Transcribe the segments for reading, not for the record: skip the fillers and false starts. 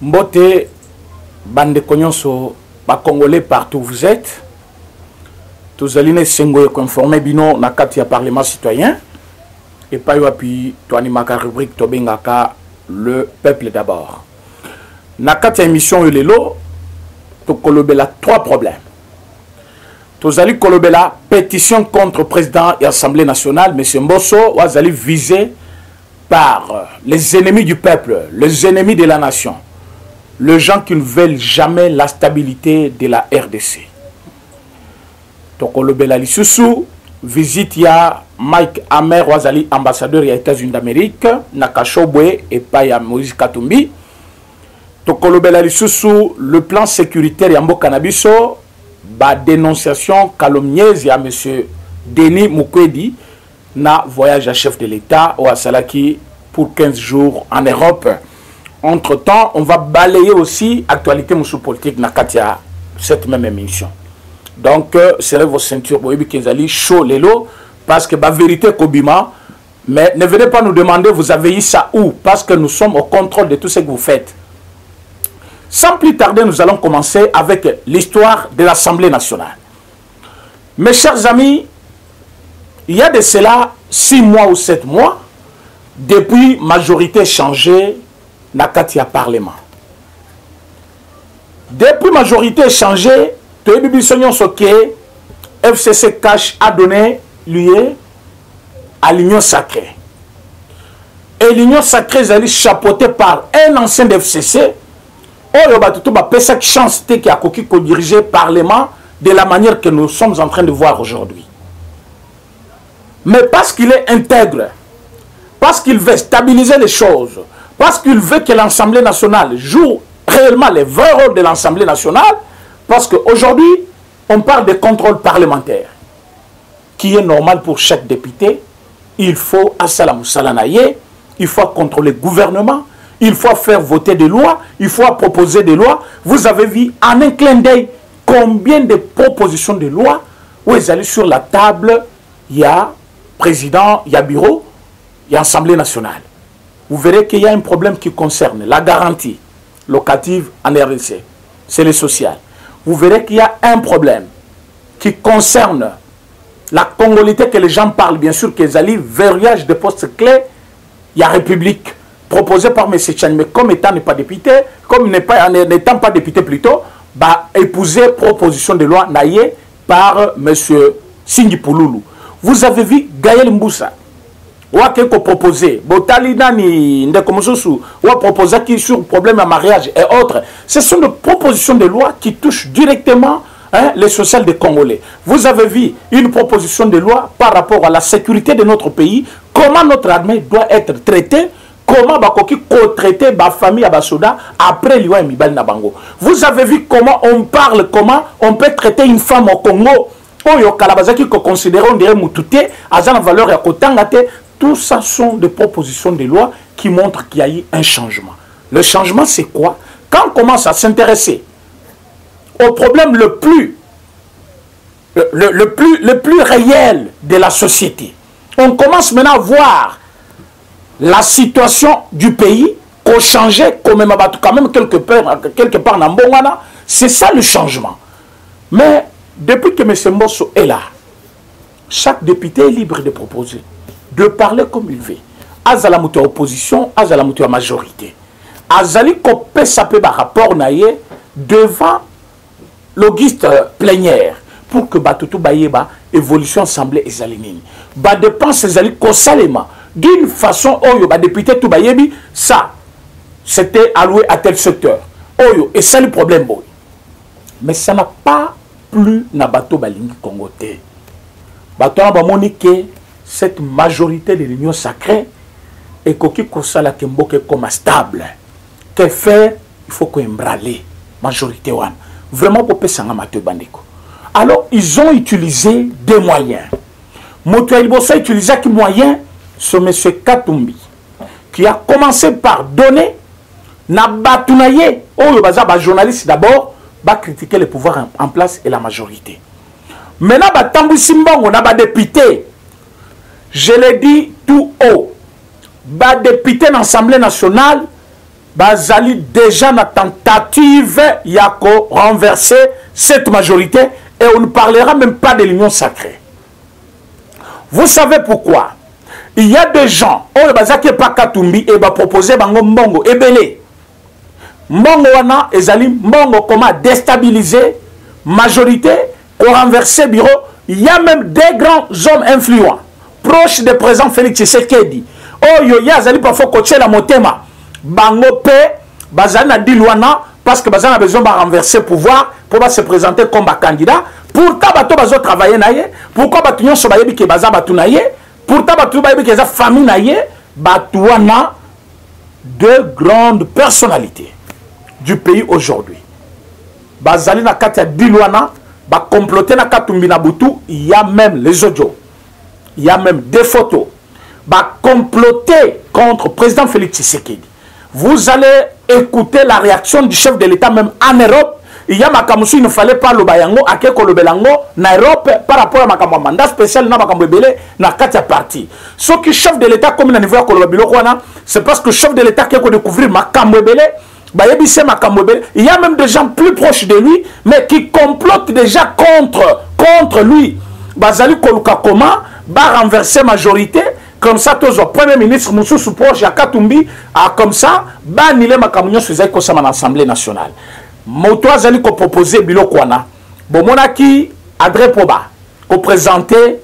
Mbote, bande konyonso, ba Congolais partout où vous êtes. Tous allez sengo conformer bino na kati ya parlement citoyen. Et pas yo puis to animaka rubrique to bengaka le peuple d'abord. Na kati ya émission lelo to kolobela trois problèmes. Tous allez kolobela pétition contre président et assemblée nationale monsieur Mbosso wazali visé par les ennemis du peuple, les ennemis de la nation. Les gens qui ne veulent jamais la stabilité de la RDC. Donc, le Belali Soussou, visite ya Mike Hammer, Wazali, ambassadeur des États-Unis d'Amérique, Nakashobwe et Paya Moïse Katumbi. Donc, le Belali Soussou, le plan sécuritaire Yambo Cannabiso, ba dénonciation calomnieuse à M. Denis Mukwege, na voyage à chef de l'État au Asalaki pour 15 jours en Europe. Entre-temps, on va balayer aussi l'actualité politique dans cette même émission. Donc, serrez vos ceintures, chaud lelo, parce que la vérité est Kobima. Mais ne venez pas nous demander, vous avez eu ça où? Parce que nous sommes au contrôle de tout ce que vous faites. Sans plus tarder, nous allons commencer avec l'histoire de l'Assemblée nationale. Mes chers amis, il y a de cela 6 mois ou 7 mois, depuis majorité changée, na katia parlement. Depuis majorité changée, FCC Cash a donné lieu à l'Union Sacrée. Et l'Union Sacrée est chapeautée par un ancien de FCC. Il y a une chance qui a dirigé le Parlement de la manière que nous sommes en train de voir aujourd'hui. Mais parce qu'il est intègre, parce qu'il veut stabiliser les choses, parce qu'il veut que l'Assemblée nationale joue réellement les vrais rôles de l'Assemblée nationale, parce qu'aujourd'hui, on parle de contrôle parlementaire, qui est normal pour chaque député. Il faut, il faut contrôler le gouvernement, il faut faire voter des lois, il faut proposer des lois. Vous avez vu en un clin d'œil combien de propositions de loi où ils allaient sur la table, il y a président, il y a bureau, il y a Assemblée nationale. Vous verrez qu'il y a un problème qui concerne la garantie locative en RDC. C'est le social. Vous verrez qu'il y a un problème qui concerne la congolité que les gens parlent, bien sûr, qu'ils allaient verrouillage de postes clés. Il y a République, proposée par M. Tchani, mais comme étant n'est pas député, comme n'étant pas député plutôt, bah, épouser proposition de loi naïe par M. Singhi Pouloulou. Vous avez vu Gaël Mboussa. Ou a proposé, Botalina ni Ndekomososu, ou a proposé qui sur le problème de mariage et autres. Ce sont des propositions de loi qui touchent directement les social des Congolais. Vous avez vu une proposition de loi par rapport à la sécurité de notre pays, comment notre armée doit être traitée, comment Bakoki co-traiter la famille Abasoda après l'Iwa et Mibali Nabango. Vous avez vu comment on parle, comment on peut traiter une femme au Congo. Oyo Kalabazaki ko considéré on dirait Moutouté, à la valeur ya Kotangate. Tout ça sont des propositions de loi qui montrent qu'il y a eu un changement. Le changement, c'est quoi? Quand on commence à s'intéresser au problème le plus réel de la société, on commence maintenant à voir la situation du pays, qu'on changeait quand même quelque part dans Mbongana. C'est ça le changement. Mais depuis que M. Mbosso est là, chaque député est libre de proposer, de parler comme il veut. Azala moutou opposition, azala moutou majorité. Azali kopé sapé ba rapport naye devant l'auguste plénière pour que batutu baïeba évolution assemblée ezalinini. Ba dépense ezali kosalema d'une façon oyo ba député tout baïebi ça c'était alloué à tel secteur. Oyo et ça le problème boy. Mais ça n'a pas plus na bateau balingi congoté. Bateau na ba monique cette majorité de l'Union sacrée et qui kosala kemboke comme stable. Que faire? Il faut qu'on embrale majorité one. Vraiment pour pesanga mateu bandiko. Alors ils ont utilisé des moyens. Moto Ilbosa a utilisé des moyens sur M. Katumbi qui a commencé par donner na batunaye oh baza ba journaliste d'abord ba critiquer le pouvoir en place et la majorité. Maintenant ba tambu simbongo na ba député. Je l'ai dit tout haut. Bah, député dans l'Assemblée nationale, bazali déjà na tentative ya ko renverser cette majorité et on ne parlera même pas de l'union sacrée. Vous savez pourquoi? Il y a des gens, on bazaki pa Katumbi et ba proposer bango mbongo ebele. Mbongo wana ezali mbongo comment déstabiliser majorité, ko renverser bureau. Il y a même des grands hommes influents proches du président Félix Tshisekedi. Oh yo ya azali parfois coacher la motema. Bango pe bazana dilwana parce que bazana a besoin de renverser pouvoir pour se présenter comme candidat. Pourtant bato bazo travailler naie. Pourquoi bato nyonso bayebi ke baza bato naie? Pourtant bato bayebi ke za famille naie. Bato wana deux grandes personnalités du pays aujourd'hui. Bazali na kati ya dilwana ba comploter na Katumbi na Butu, il y a même les audios. Il y a même des photos. Ba comploter contre le président Félix Tshisekedi. Vous allez écouter la réaction du chef de l'État même en Europe. Il y a Makamusu, il ne fallait pas le bayango, akeko le belango, na Europe par rapport à Makamu mandat spécial na Makamu belé na katia parti. Ce qui chef de l'État comme na niveau à biloko wana, c'est parce que chef de l'État qui a découvert Makamu belé, bayebise Makamu belé. Il y a même des gens plus proches de lui, mais qui complotent déjà contre lui. Bazali koluka comment, ba renverser majorité. Comme ça, tous le Premier ministre Moussou proche à Katumbi, comme ça, banile makamunyo suzai ko sama l'Assemblée nationale. Moto azali ko proposer biloko wana. Bomonaki Adré Poba ko présenter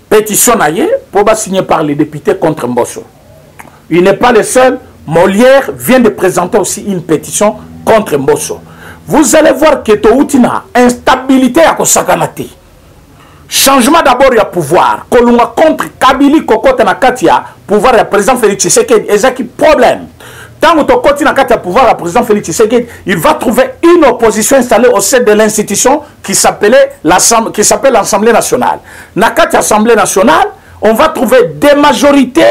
pétition naie pour signer par les députés contre Mbosso. Il n'est pas le seul. Molière vient de présenter aussi une pétition contre Mbosso. Vous allez voir que Toutina instabilité à Kosakanate. Changement d'abord il y a pouvoir. Kolunga contre Kabili Kokota na Katia, pouvoir le président Félix Tshisekedi. Et ça qui problème. Tant que Tokoti na Katia pouvoir le président Félix Tshisekedi, il va trouver une opposition installée au sein de l'institution qui s'appelle l'Assemblée nationale. Na Katia Assemblée nationale, on va trouver des majorités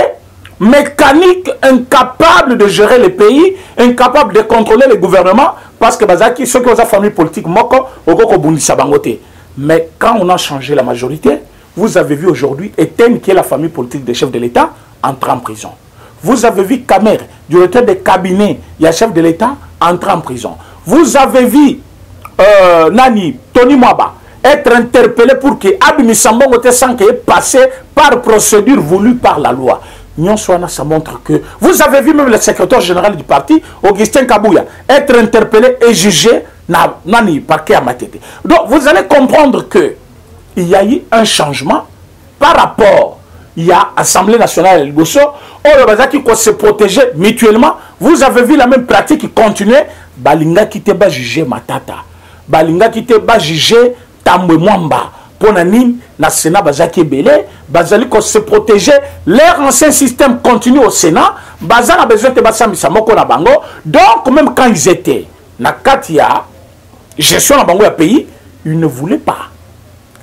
mécaniques incapables de gérer le pays, incapables de contrôler le gouvernement, parce que bazaki ceux qui ont la famille politique moko okoko bundisa bangote. Mais quand on a changé la majorité, vous avez vu aujourd'hui Etienne, qui est la famille politique des chefs de l'État, entrer en prison. Vous avez vu Kamer, directeur de cabinet, il y a chef de l'État, entrer en prison. Vous avez vu Tony Mwaba être interpellé pour que Abimi Sambongo Tessanke est passé par procédure voulue par la loi. Ça montre que vous avez vu même le secrétaire général du parti, Augustin Kabouya, être interpellé et jugé nani parquet à Matete. Donc vous allez comprendre que il y a eu un changement par rapport. Il y a Assemblée nationale et Bosso, qui se protéger mutuellement. Vous avez vu la même pratique qui continuait. Balinga qui te ba juger Matata, Balinga qui te ba juger Tambwe Mwamba. Pour na Sénat bazaki belé, bazali ko se protéger, leur ancien système continue au Sénat, bazana besoin de basambisa moko na bango. Donc même quand ils étaient na katia gestion na bango ya pays, ils ne voulaient pas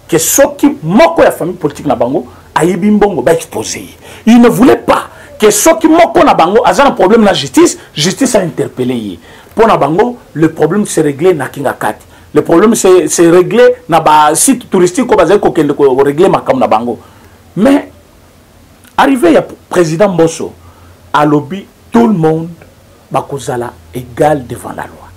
que ceux qui moko ya famille politique na bango ayibi mbongo ba exposé. Ils ne voulaient pas que ceux qui moko na bango azana problème na justice a interpellé. Pour na bango, le problème se réglé na Kingakati. Le problème c'est réglé dans les sites touristiques comme régler ma bango. Mais arrivé le président Mbosso à lobby, tout le monde bakozala égal devant la loi.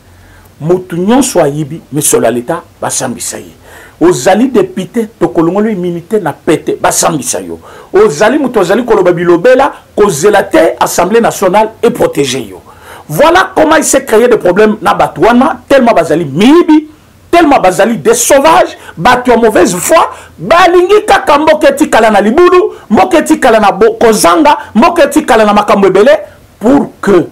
Moutounion soit yibi mais sur l'État basambisayi. Aux alliés députés tokolongo l'immunité na pété basambisayo. Aux alliés mutozali kolobabilobela kozelate Assemblée nationale et protéger yo. Voilà comment il s'est créé des problèmes na batouana tellement bazali mibi. Tellement bazali des sauvages, battu en mauvaise foi, balingi kaka moketi kala na libulu, moketi kala na kozanga, moketi kala na makambwebele, pour que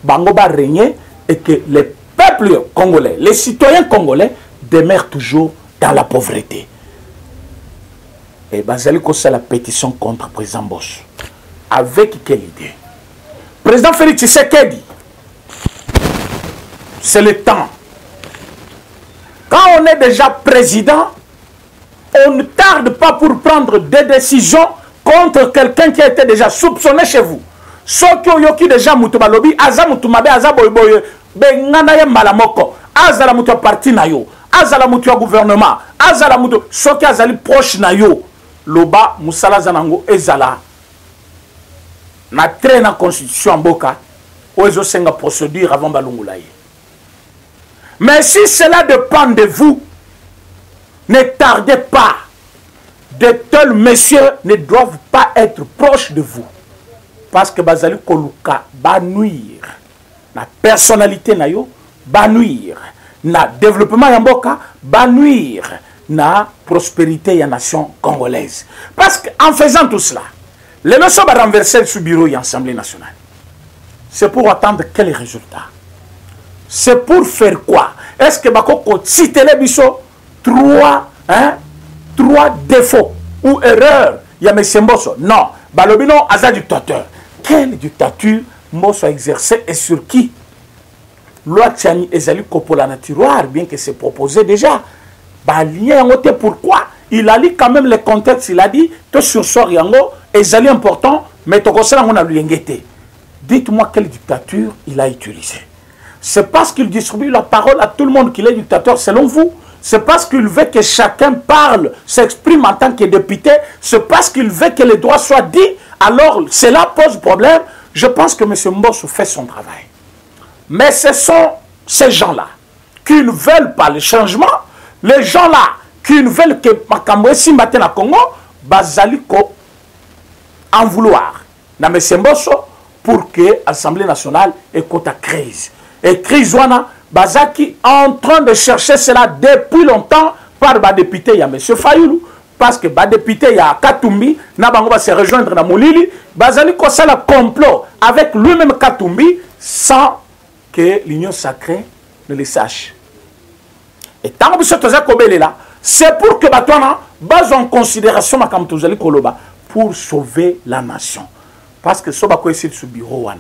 bango ba régner et que les peuples congolais, les citoyens congolais demeurent toujours dans la pauvreté. Et bazali kosa la pétition contre le président Bosch. Avec quelle idée? Président Félix Tshisekedi, c'est le temps. Quand on est déjà président, on ne tarde pas pour prendre des décisions contre quelqu'un qui a été déjà soupçonné chez vous. Ceux qui ont déjà moutouba-lobby, aza moutoumabe, aza boyboye, bengana ye malamoko, aza la moutou parti na yo, aza la moutou gouvernement, aza la moutou, ceux qui azali proche na yo, loba moussala zanango ezala. Na traîne en constitution en boka, ou ils ont une procédure avant balungulaye. Mais si cela dépend de vous, ne tardez pas. De tels messieurs ne doivent pas être proches de vous. Parce que bazali koluka va nuire. La personnalité na yo va nuire. Na développement yamboka va nuire. Na prospérité ya nation congolaise. Parce qu'en faisant tout cela, les leçons vont renverser ce bureau et l'Assemblée nationale. C'est pour attendre quel résultat? C'est pour faire quoi? Est-ce que Bakoko cite les biso trois défauts ou erreurs? Il y a M. Mbosso. Non. Balobino a un dictateur. Quelle dictature Mbosso a exercé et sur qui? Loi Tiani Ezali Kopola na tiroir, bien que c'est proposé déjà. Pourquoi? Il a lu quand même le contexte. Il a dit que sur sort yango Ezali important, mais Tokosela on a l'uyengete. Dites-moi quelle dictature il a utilisé. C'est parce qu'il distribue la parole à tout le monde qu'il est dictateur selon vous. C'est parce qu'il veut que chacun parle, s'exprime en tant que député. C'est parce qu'il veut que les droits soient dits. Alors, cela pose problème. Je pense que M. Mbosso fait son travail. Mais ce sont ces gens-là qui ne veulent pas le changement. Les gens-là qui ne veulent que Makambo Simbate na Congo, Bazaliko en vouloir. Na M. Mbosso pour que l'Assemblée nationale ait à crise. Et crise wana Bazaki en train de chercher cela depuis longtemps par le député, il y a M. Fayoulou, parce que le député, il y a Katumbi, Nabango va se rejoindre dans Moulili, Bazali ça le complot avec lui-même Katumbi sans que l'Union sacrée ne le sache. Et tant que c'est pour que Batouana base en considération pour sauver la nation. Parce que ce ce bureau,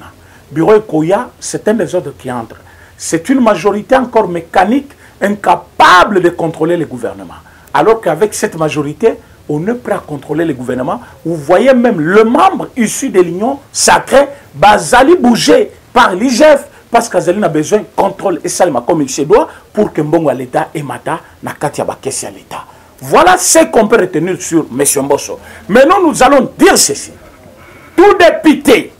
bureau Ekoya, c'est un des ordres qui entre. C'est une majorité encore mécanique, incapable de contrôler le gouvernement. Alors qu'avec cette majorité, on ne peut pas contrôler le gouvernement. Vous voyez même le membre issu de l'Union sacrée, Bazali bouger par l'IGF, parce qu'Azali a besoin de contrôle et salma comme il se doit pour que Mbongo à l'État et Mata na Katia Bakessi à l'État. Voilà ce qu'on peut retenir sur M. Mbosso. Maintenant, nous allons dire ceci. Tout député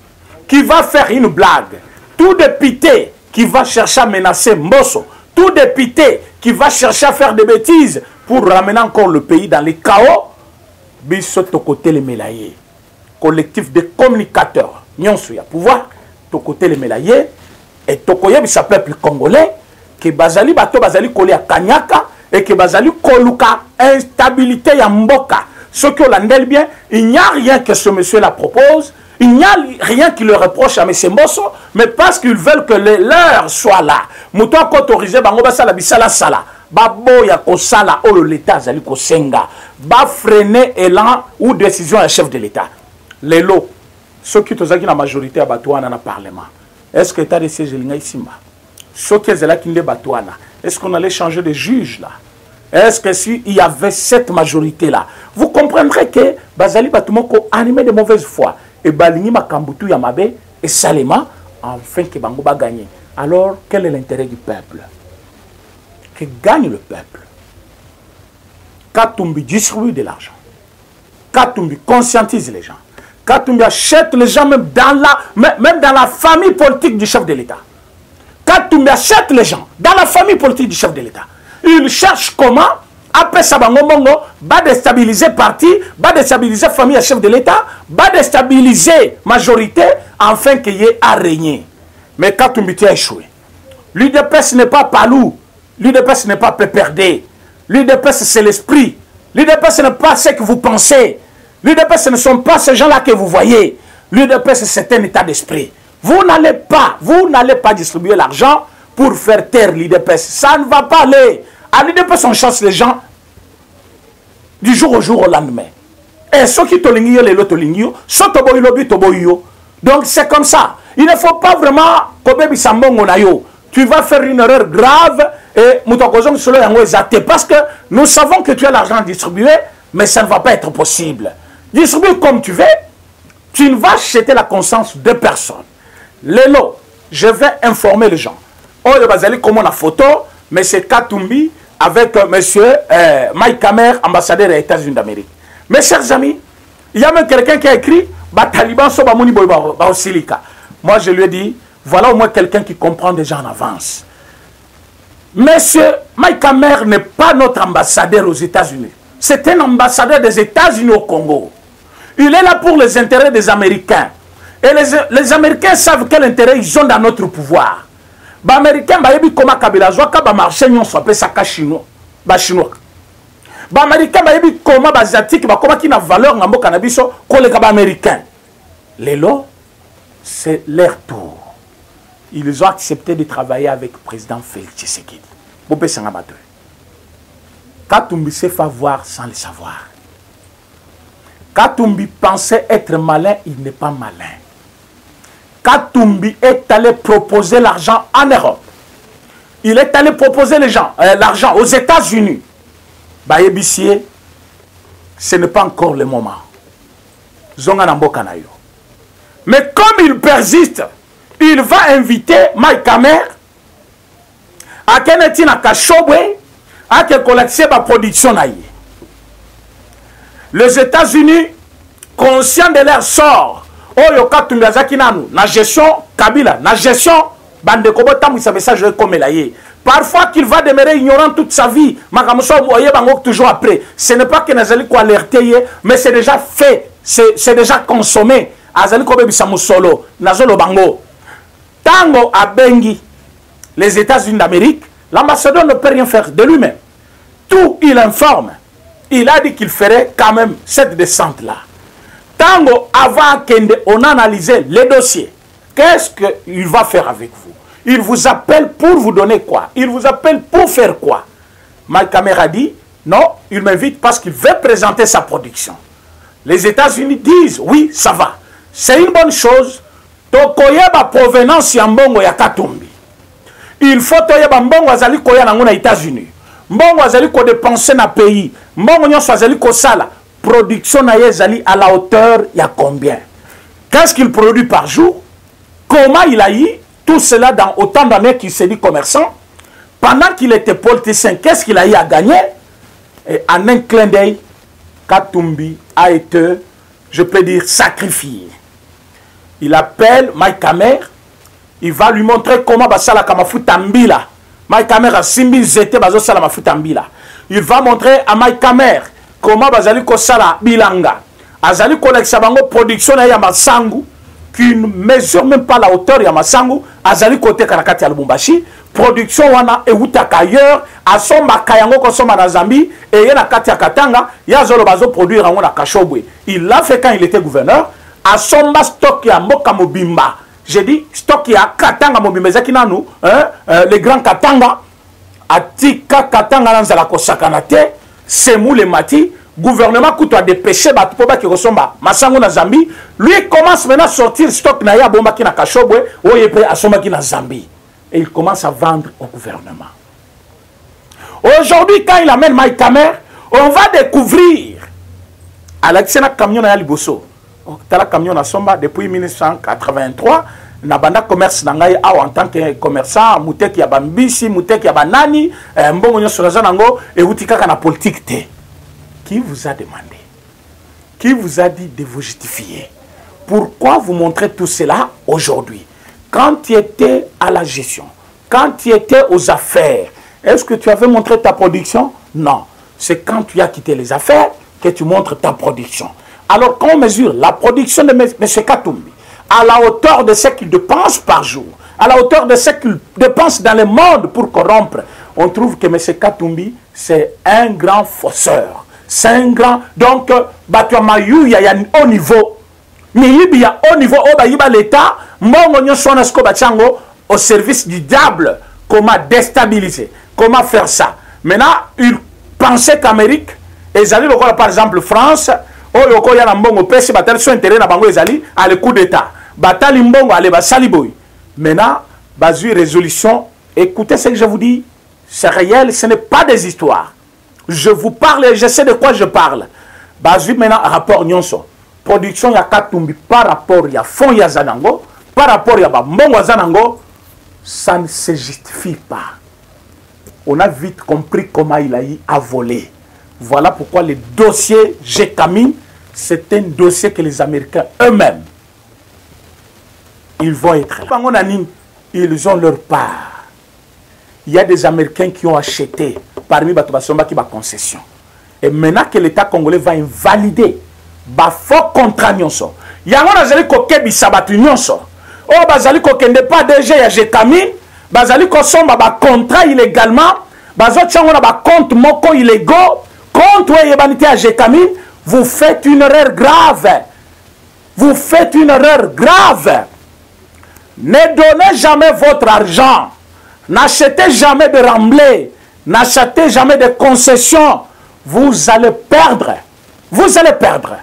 qui va faire une blague, tout député qui va chercher à menacer Mbosso, tout député qui va chercher à faire des bêtises pour ramener encore le pays dans les chaos, biso tokote les mélayés, collectif de communicateurs, nyonso ya pouvoir, tokote les mélayés, et tokoye bisa peuple congolais, que bazali bato bazali koli à Kanyaka, et que bazali koluka instabilité ya mboka. Ce que l'on bien, il n'y a rien que ce monsieur-là propose. Il n'y a rien qui le reproche à M. Mbosso, mais parce qu'ils veulent que les leurs soient là. Mouton autorisé, bango basala bisala sala. Babo ya kosala olo l'État zali kosenga. Ba freiner élan ou décision à chef de l'État. Les lots, ceux qui sont la majorité à Batouana dans le Parlement. Est-ce que l'État de siège est ici? Ceux qui sont là qui sont Batouana. Est-ce qu'on allait changer de juge là? Est-ce que s'il y avait cette majorité-là, vous comprendrez que Bazali Batumoko animé de mauvaise foi et Balini Makambutu Yamabe et Salema, enfin que Bango va gagner. Alors, quel est l'intérêt du peuple? Que gagne le peuple. Katumbi distribue de l'argent. Katumbi conscientise les gens. Katumbi achète les gens même dans la famille politique du chef de l'État. Katumbi achète les gens dans la famille politique du chef de l'État. Il cherche comment, après ça, va déstabiliser parti, va déstabiliser famille à chef de l'État, va déstabiliser majorité, afin qu'il y ait à régner. Mais Katumbi a échoué. L'UDPS n'est pas Palou, l'UDPS n'est pas PPRD, l'UDPS c'est l'esprit, l'UDPS n'est pas ce que vous pensez, l'UDPS ne sont pas ces gens-là que vous voyez, l'UDPS c'est un état d'esprit. Vous n'allez pas distribuer l'argent pour faire taire l'UDPS. Ça ne va pas aller. À l'UDPS, on chasse les gens du jour au jour au lendemain. Et ceux qui t'olingio, les lots olingio, ceux qui t'oboyo. Donc c'est comme ça. Il ne faut pas vraiment tu vas faire une erreur grave et parce que nous savons que tu as l'argent distribué, mais ça ne va pas être possible. Distribuer comme tu veux, tu ne vas acheter la conscience de personne. Les lots, je vais informer les gens. Oh, il va aller comme la photo, mais c'est Katumbi avec monsieur Mike Hammer, ambassadeur des États-Unis d'Amérique. Mes chers amis, il y a même quelqu'un qui a écrit Bataliban Sobamouni Boiba Silika. Moi, je lui ai dit, Voilà au moins quelqu'un qui comprend déjà en avance. Monsieur Mike Hammer n'est pas notre ambassadeur aux États-Unis. C'est un ambassadeur des États-Unis au Congo. Il est là pour les intérêts des Américains. Et les Américains savent quel intérêt ils ont dans notre pouvoir. Les Américains, ils comment Kabila Zouaka, marché, ils sont appelés chinois. Les Américains, ils comment les Asiatiques, comment qui n'a valeur dans le cannabis, collègues américains. Les lots, c'est leur tour. Ils ont accepté de travailler avec le président Félix Tshisekedi. Katumbi s'est fait voir sans le savoir. Katumbi pensait être malin, il n'est pas malin. Katumbi est allé proposer l'argent en Europe. Il est allé proposer l'argent aux États-Unis. Bayebissier, ce n'est pas encore le moment. Mais comme il persiste, il va inviter Mike Hammer à Kenetina Kashobwe à collecter la production. Les États-Unis, conscients de leur sort, na gestion Kabila, na gestion parfois qu'il va demeurer ignorant toute sa vie, toujours après. Ce n'est pas que Nazali ko alerter, mais c'est déjà fait, c'est déjà consommé. Azali ko bebisa musolo, nazolo bango. Tango a Bengi, les États-Unis d'Amérique, l'ambassadeur ne peut rien faire de lui-même. Tout il informe. Il a dit qu'il ferait quand même cette descente-là. Tango, avant qu'on analyse les dossiers, qu'est-ce qu'il va faire avec vous? Il vous appelle pour vous donner quoi? Il vous appelle pour faire quoi? Mike Hammer a dit, non, il m'invite parce qu'il veut présenter sa production. Les États-Unis disent, oui, ça va. C'est une bonne chose. Tokoyeba provenance ya mbongo ya Katumbi. Il faut toyeba mbongo azali koya nango na États-Unis. Mbongo azali ko dépenser na pays. Mbongo nyonso azali ko sala. Production na yezali à la hauteur ya combien? Qu'est-ce qu'il produit par jour? Comment il a eu tout cela dans autant d'années qu'il s'est dit commerçant? Pendant qu'il était politicien, qu'est-ce qu'il a eu à gagner? Et en un clin d'œil, Katumbi a été, je peux dire, sacrifié. Il appelle Mike Hammer, il va lui montrer comment basala kamafuta mbila. Mike Hammer a simbi zete bazo sala mafuta mbila. Il va montrer à Mike Hammer comment bazali ko sala bilanga. Azali koleksa bango production na ya masangu qui ne mesure même pas la hauteur ya masangu. Azali kote karakati ya Lubumbashi. Production wana eutaka ailleurs, asomba kayango kosoma na Zambie et yena kati ya Katanga, ya zolo bazo produire en na Kashobwe. Il l'a fait quand il était gouverneur. Asomba stock ya mboka mobimba. J'ai dit stock ya Katanga mobimba zakinanu, les grands Katanga atika Katanga nanzala kosakana te, semu le mati, gouvernement kuto a dépêché batu po ba ki kosomba masango na Zambie, lui commence maintenant à sortir stock na ya bomba ki na Kashobwe, oye pe asomba ki na Zambie. Et il commence à vendre au gouvernement. Aujourd'hui, quand il amène Mike Hammer, on va découvrir à l'accès camion à Liboso. Tala camion à Somba depuis 1983. Nabanda commerce nangai en tant que commerçant, moutek ya bambisi, moutek ya banani, mbongo nyoso nango et utikaka na politique te. Qui vous a demandé? Qui vous a dit de vous justifier? Pourquoi vous montrez tout cela aujourd'hui? Quand tu étais à la gestion, quand tu étais aux affaires, est-ce que tu avais montré ta production? Non. C'est quand tu as quitté les affaires que tu montres ta production. Alors, quand on mesure la production de M. Katumbi à la hauteur de ce qu'il dépense par jour, à la hauteur de ce qu'il dépense dans le monde pour corrompre, on trouve que M. Katumbi, c'est un grand fausseur. C'est un grand... Donc, Batuamayou, il y a un haut niveau. Mais il y a un haut niveau, l'État, au service du diable, comment déstabiliser, comment faire ça. Maintenant, il pensait qu'Amérique, et par exemple France, à le coup d'État. Maintenant, basé résolution, écoutez ce que je vous dis, c'est réel, ce n'est pas des histoires. Je vous parle et je sais de quoi je parle. Basé maintenant, rapport Nyonso. Production ya Katumbi par rapport ya fond ya Zanango, par rapport ya Mbongo Zanango, ça ne se justifie pas. On a vite compris comment il a eu à voler. Voilà pourquoi le dossier Gécamine, c'est un dossier que les Américains eux-mêmes ils vont être là. Ils ont leur part. Il y a des Américains qui ont acheté parmi Batobasomba qui va concession. Et maintenant que l'État congolais va invalider, il faut contrat nyonso. Il y a un azali ko kebisa batu nyonso. Oh bazali ko kende pas déjà ya Jekamin, bazali ko somba ba contrat illégalement, bazo tchango na ba compte moko illégaux, compte ouais yebanité à Jekamin, vous faites une erreur grave. Vous faites une erreur grave. Ne donnez jamais votre argent. N'achetez jamais de remblais. N'achetez jamais de concessions. Vous allez perdre. Vous allez perdre.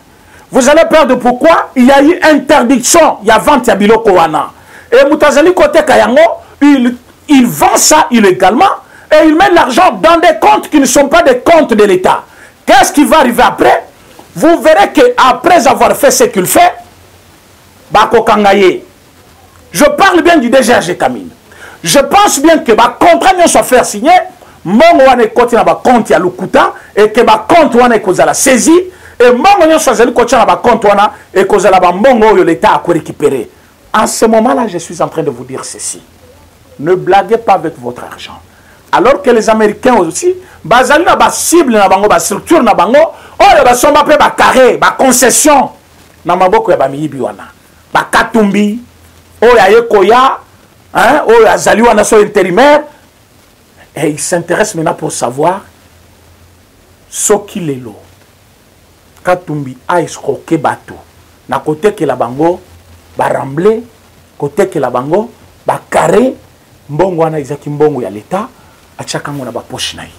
Vous allez perdre pourquoi? Il y a eu interdiction. Il y a vente ya biloko wana. Et Moutazali côté Kayango, il vend ça illégalement et il met l'argent dans des comptes qui ne sont pas des comptes de l'État. Qu'est-ce qui va arriver après? Vous verrez qu'après avoir fait ce qu'il fait, Bako Kangaye, je parle bien du DGH Kamine. Je pense bien que ma contrat soit faire signer, mon wane côté na ba compte ya lukuta et que ma compte wane kozala saisi et mon soit zali côté na ba compte wana et kozala ba mbongo yo l'État a récupérer. En ce moment-là, je suis en train de vous dire ceci. Ne blaguez pas avec votre argent. Alors que les Américains aussi, bazali na ba cible na bango ba structure na bango, oh ba somba pe ba carré, ba concession na maboko ya ba miyibi wana. Ba katumbi, oh ya yekoya, hein, oh ya zali wana so intérimaire. Et il s'intéresse maintenant pour savoir ce qu'il est là. Katumbi a escroqué bateau. Na côté que la bango, ba ramblé, côté que la bango, ba carré, mbongo wana izaki mbongo ya l'État, a chakango na ba poche na yi.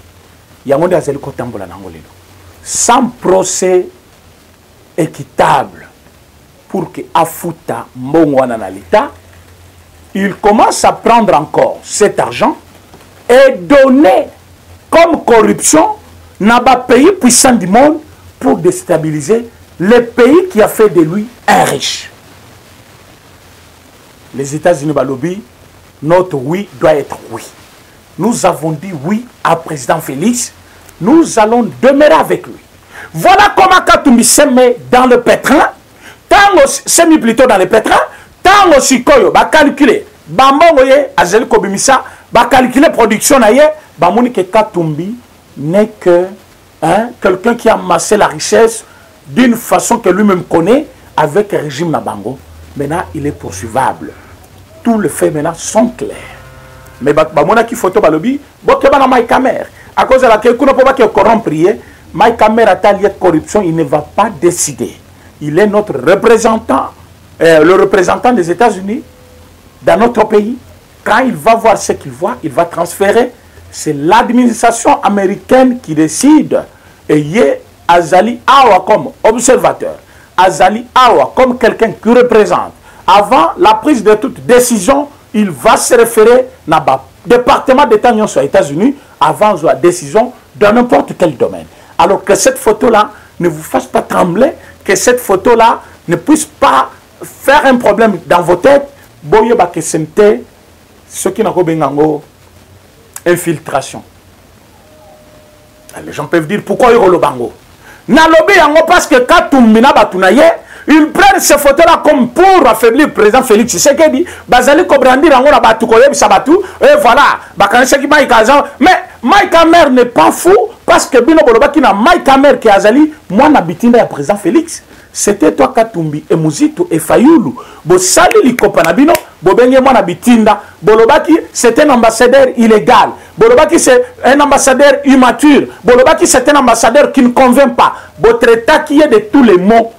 Yango de azali kotambola nango lelo. Sans procès équitable pour que afuta mbongo wana na l'État, il commence à prendre encore cet argent et donner comme corruption dans les pays puissants du monde pour déstabiliser le pays qui a fait de lui un riche. Les États-Unis balobi, notre oui doit être oui. Nous avons dit oui à président Félix, nous allons demeurer avec lui. Voilà comment Katumbi s'est mis dans le pétrin, tant s'est mis plutôt dans le pétrin, tant aussi koyo va calculer, bambongoye azeli kobimisa, va calculer production naye, bamoni que Katumbi n'est que quelqu'un qui a amassé la richesse d'une façon que lui-même connaît avec le régime Nabango. Maintenant, il est poursuivable. Tous les faits maintenant sont clairs. Mais bamona qui photo balobi, bokeba na Mike Hammer. À cause de laquelle qu'on ne peut pas corrompre, Mike Hammer a lié de corruption, il ne va pas décider. Il est notre représentant, le représentant des États-Unis dans notre pays. Quand il va voir ce qu'il voit, il va transférer. C'est l'administration américaine qui décide. Et il est Azali Awa comme observateur, Azali Awa comme quelqu'un qui représente. Avant la prise de toute décision, il va se référer au département d'État aux États-Unis avant la décision dans n'importe quel domaine. Alors que cette photo-là ne vous fasse pas trembler, que cette photo-là ne puisse pas faire un problème dans vos têtes. Boye ba que c'était ce qui n'a pas infiltration. Les gens peuvent dire pourquoi ils roulent au bango. Nalobi yango parce que Katumbi na batunaye, ils prennent ces photos-là comme pour affaiblir le président Félix Tshisekedi. Bazali ko brandir yango na batu koyebi sabatu et voilà, bakanse ki Mike Azan, mais Mike Hammer n'est pas fou parce que bino boloba ki na Mike Hammer ki azali moi na bitinda ya président Félix. C'était toi Katumbi et Muzito et Fayulu. Bo sali li kopana bino, bo benye moi na bitinda, bolobaki c'est un ambassadeur illégal. Bolobaki c'est un ambassadeur immature. Bolobaki c'est un ambassadeur qui ne convainc pas. Bo traita qui est de tous les mots.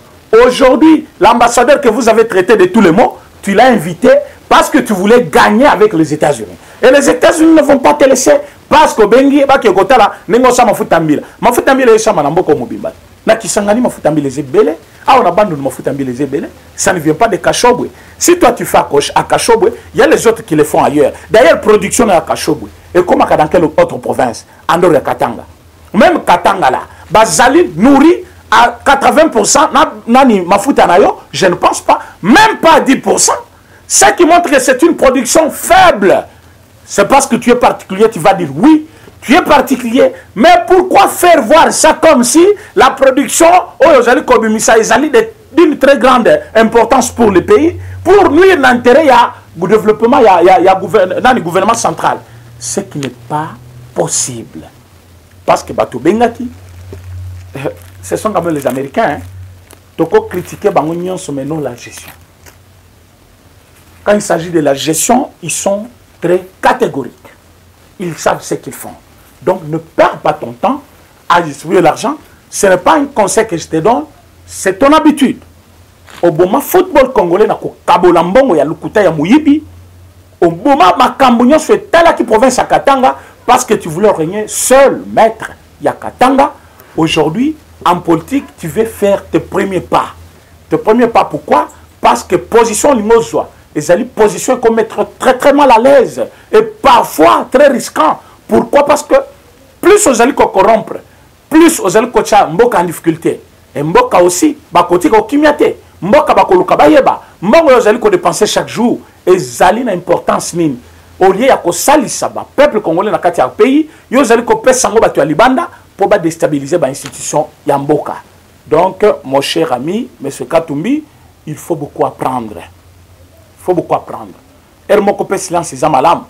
Aujourd'hui, l'ambassadeur que vous avez traité de tous les mots, tu l'as invité parce que tu voulais gagner avec les États-Unis. Et les États-Unis ne vont pas te laisser parce que bengi ba ke kotala nengo sa mafutambila. Mafutambila yesa manamboko mobimba. Na kisangani mafutambila zebele. Ah, on a bandu de mafutambila zebele. Ça ne vient pas de Kashobwe. Si toi tu fais à Kashobwe, il y a les autres qui le font ailleurs. D'ailleurs, production est à Kashobwe. Et comment dans quelle autre province? En dehors de Katanga. Même Katanga là, Bazali nourrit à 80%, nani mafuta nayo, je ne pense pas, même pas à 10%. Ce qui montre que c'est une production faible. C'est parce que tu es particulier, tu vas dire oui, tu es particulier. Mais pourquoi faire voir ça comme si la production, d'une très grande importance pour le pays, pour nuire l'intérêt, il y a le développement, il y a dans le gouvernement central. Ce qui n'est pas possible. Parce que Bato Bengati, ce sont quand même les Américains, hein, toko critiquer Bangonion mais non la gestion. Quand il s'agit de la gestion, ils sont très catégoriques. Ils savent ce qu'ils font. Donc ne perds pas ton temps à distribuer l'argent. Ce n'est pas un conseil que je te donne, c'est ton habitude. Au moment football congolais, na ko kabolambongo ya lukuta ya muyibi. Au moment makambunyo soit telle qui province à Katanga parce que tu voulais régner seul maître ya Katanga. Aujourd'hui, en politique, tu veux faire tes premiers pas. Tes premiers pas, pourquoi? Parce que position limoswa, les alliés position qu'on met très très mal à l'aise et parfois très risquant. Pourquoi? Parce que plus aux alliés qu'on corrompre, plus aux alliés qu'on tient mboka en difficulté. Et mboka aussi, bakoti ko kimiate. Mboka bakoluka bayeba. Mboka aux alliés qu'on dépenser chaque jour. Et zali na importance nini. Au lieu ya ko salisa ba peuple congolais na kati ya pays, yo zali ko pesa ngo batu ya libanda pour ba déstabiliser ba institution ya mboka. Donc mon cher ami, monsieur Katumbi, il faut beaucoup apprendre. Il faut beaucoup apprendre. Hermoko pe silence zamalam.